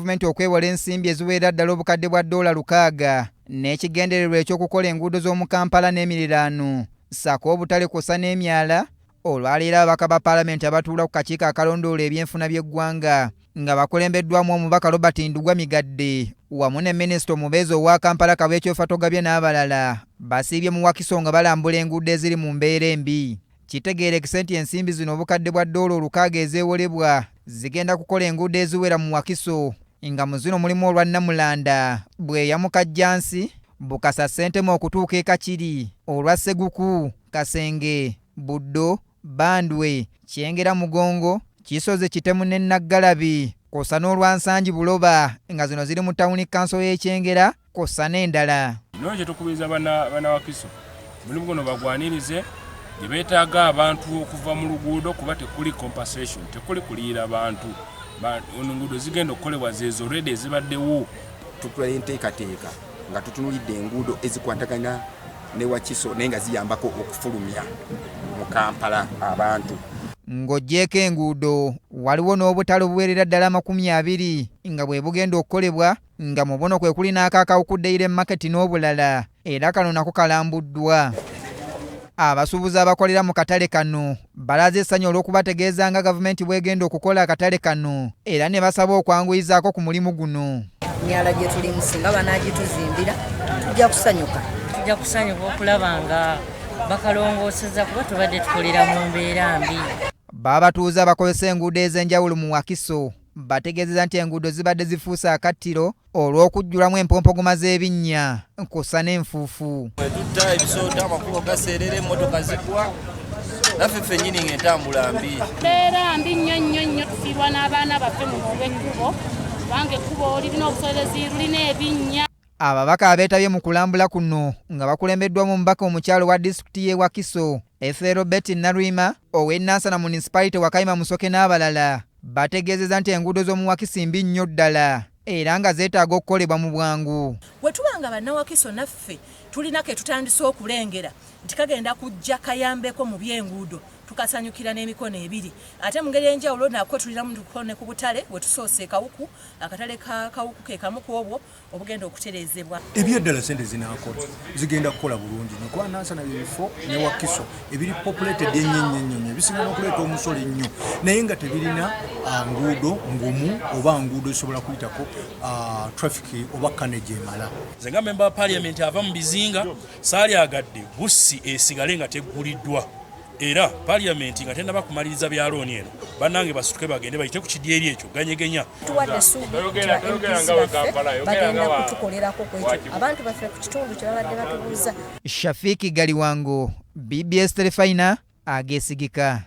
gavumenti okwewola ensimbi eziwera ddala obukadde bwa $600 n'ekigendererwa ekyokukola enguudo z'omu Kampala n'emiriraano sako obutale kw'ossa n'emyala. Olwaleero ababaka ba paalamenti abatuula ku kakiiko akalondoola ebyenfuna by'eggwanga nga bakulembeddwamu omubaka Robert Ndugwa Migadde wamu ne minisita omubeezi owa Kampala Kabweekyofa Togabye n'abalala basiibye mu Wakiso nga balambula enguudo eziri mu mbeera embi. Kitegeerekese nti ensimbi zino obukadde bwa $600 ezeewolebwa zigenda kukola enguudo eziwera mu Wakiso nga mu zino mulimu olwa Nnamulanda, Bweya mu Kajjansi, Bukasa Ssentema okutuuka e Kakiri, olwa Seguku, Kasenge, Buddo, Bandwe, Kyengera Mugongo, Kisoze Kitemu ne Naggalabi, kw'ossa n'olwa Nsangi Buloba nga zino ziri mu tawuni kanso y'Ekyengera kw'ossa n'endala. Kino kye tukubiriza Bannawakiso mulimu guno bagwanirize gye beetaaga abantu okuva mu luguudo kuba tekuli compensation, tekuli kuliira abantu. Enguudo zigenda okukolebwa zeezo already ezibaddewo. Tukola enteekateeka nga tutunulidde enguudo ezikwatagana ne Wakiso naye nga ziyambako okufulumya mu Kampala abantu. Ng'oggyeko enguudo waliwo n'obutale obuwerera ddala 20 nga bwe bugenda okukolebwa nga mu buno kwe kuli n'akaakawuku Daily Market n'obulala, era kano nako kalambuddwa. Abasuubuzi abakolera mu katale kano balaze essanyu olw'okubategeeza nga gavumenti bw'egenda okukola akatale kano era ne basaba okwanguyizaako ku mulimu guno. Emyala gye tulimu singa banaagituzimbira tujja kusanyuka. Tujja kusanyuka okulaba nga bakalongooseza kuba tubadde tukolera mu mbeera mbi. Babatuuze abakozesa enguudo ez'enjawulo mu Wakiso bategeezeza nti enguudo zibadde zifuuse akattiro olw'okujjulamu empompogoma z'ebinnya kw'ossa n'enfuufu. Tutta ebisooto amakubo gaseerera emmotoka zigwa naffe ffennyini ng'entambula mbi. Mbeera mbi nnyo tufiirwa n'abaana baffe muno olw'ekkubo kubanga ekkubo lirina obusoolezi lulina ebinnya. Ababaka abeetabye mu kulambula kuno nga bakulembeddwamu omubaka omukyalo wa disitulikiti y'e Wakiso Robert Narwima, ow'e Municipality Wakayima Musoke n'abalala bategeezeza nti enguudo z'omu Wakiso mbi nnyo ddala era nga zeetaaga okukolebwa mu bwangu. Bwe tuba nga Bannawakiso naffe tulina ke tutandise okulengera nti kagenda kujja kayambeko mu by'enguudo tukasanyukira n'emikono ebiri. Ate mu ngeri enjawulo nako tulinamu tukone ku butale bwe tusoose Kawuku, akatale ka Kawuku ke kamu ku obwo obugenda okutereezebwa. Ebyeddala sente zinaakola zigenda kukola bulungi kuba Nansana ebifo ne Wakiso ebiri populated ennyo ebisinga n'okuleeta omusolo ennyo naye nga tebirina nguudo ngumu oba nguudo esobola kuyitako traffic oba kanegi emala. Nze nga memba wa parliament ava mu bizinga saalyagadde bussi esigale nga tegguliddwa. Era parliament nga tenda bakumaliriza byalooni eno bannange basituke bagende bayite ku kidyeri ekyo ganyegenya. Tuwadde essuubi bagenda kutukolerako ku ekyo abantu baffe ku kitundu kye babadde batubuuza. Shafiki Galiwango, BBS Telefina, ageesigika.